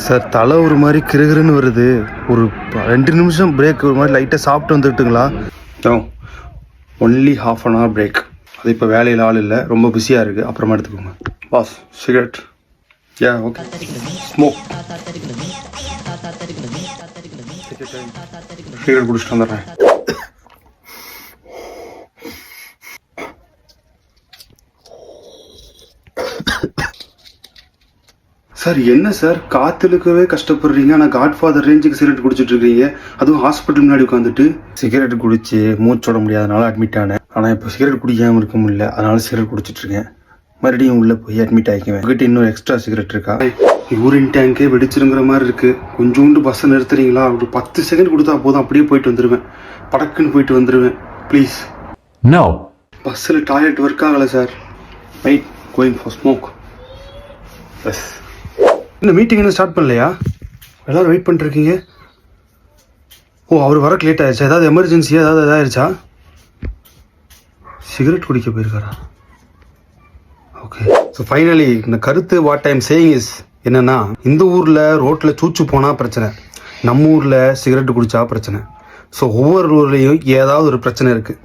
Sir தலை ஒரு மாதிரி கிருகிருன்னு வருது. ஒரு 2 நிமிஷம் பிரேக், ஒரு மாதிரி லைட்டாக சாப்பிட்டு வந்துட்டுங்களா? Only ½ break. அது இப்போ வேலையில் ஆள் இல்லை, ரொம்ப பிஸியாக இருக்குது, அப்புறமா எடுத்துக்கோங்க. Boss cigarette. Okay. Smoke. Cigarette குடிச்சிட்டு வந்துடுறேன். சார் என்ன சார் காத்திருக்கவே கஷ்டப்படுறீங்க, ஆனால் காட்ஃபாதர் ரேஞ்சுக்கு சிகரெட் குடிச்சிட்டு இருக்கீங்க, அதுவும் ஹாஸ்பிட்டல் முன்னாடி உட்காந்துட்டு. சிகரெட் குடிச்சு மூச்சோட முடியாதனால அட்மிட் ஆனேன். ஆனால் இப்போ சிகரெட் குடிக்காமல் இருக்க முடியல, அதனால சிகரெட் குடிச்சிட்டு இருக்கேன். மறுபடியும் உள்ளே போய் அட்மிட் ஆகிக்குவேன். உங்ககிட்ட இன்னும் எக்ஸ்ட்ரா சிகரெட் இருக்கா? யூரின் டேங்கே வெடிச்சிருங்கிற மாதிரி இருக்கு. கொஞ்சோண்டு பஸ்ஸை நிறுத்துறீங்களா? ஒரு 10 செகண்ட் கொடுத்தா போதும், அப்படியே போயிட்டு வந்துடுவேன். படக்குன்னு போயிட்டு வந்துடுவேன் ப்ளீஸ். நோ, பஸ்ஸில் டாய்லெட் ஒர்க் ஆகலை sir. Right, going for smoke. Yes. இந்த மீட்டிங் என்ன ஸ்டார்ட் பண்ணலையா? எல்லோரும் வெயிட் பண்ணிருக்கீங்க. அவர் வரக்கு லேட் ஆயிடுச்சா? ஏதாவது எமர்ஜென்சியா ஏதாவது இதாகிடுச்சா? சிகரெட் குடிக்க போயிருக்காரா? ஓகே. ஸோ ஃபைனலி இந்த கருத்து வாட் ஐம் சேயிங் இஸ் என்னன்னா, இந்த ஊரில் ரோட்டில் சூச்சு போனால் பிரச்சனை, நம்ம ஊரில் சிகரெட் குடித்தா பிரச்சனை. ஸோ ஒவ்வொரு ஊர்லேயும் ஏதாவது ஒரு பிரச்சனை இருக்குது.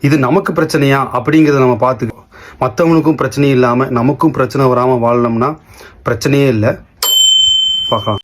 இது நமக்கு பிரச்சனையா அப்படிங்கிறத நம்ம பார்த்துக்கோ. மற்றவனுக்கும் பிரச்சனை இல்லாமல் நமக்கும் பிரச்சனை வராமல் வாழணும்னா பிரச்சனையே இல்லை. பார்க்கலாம்.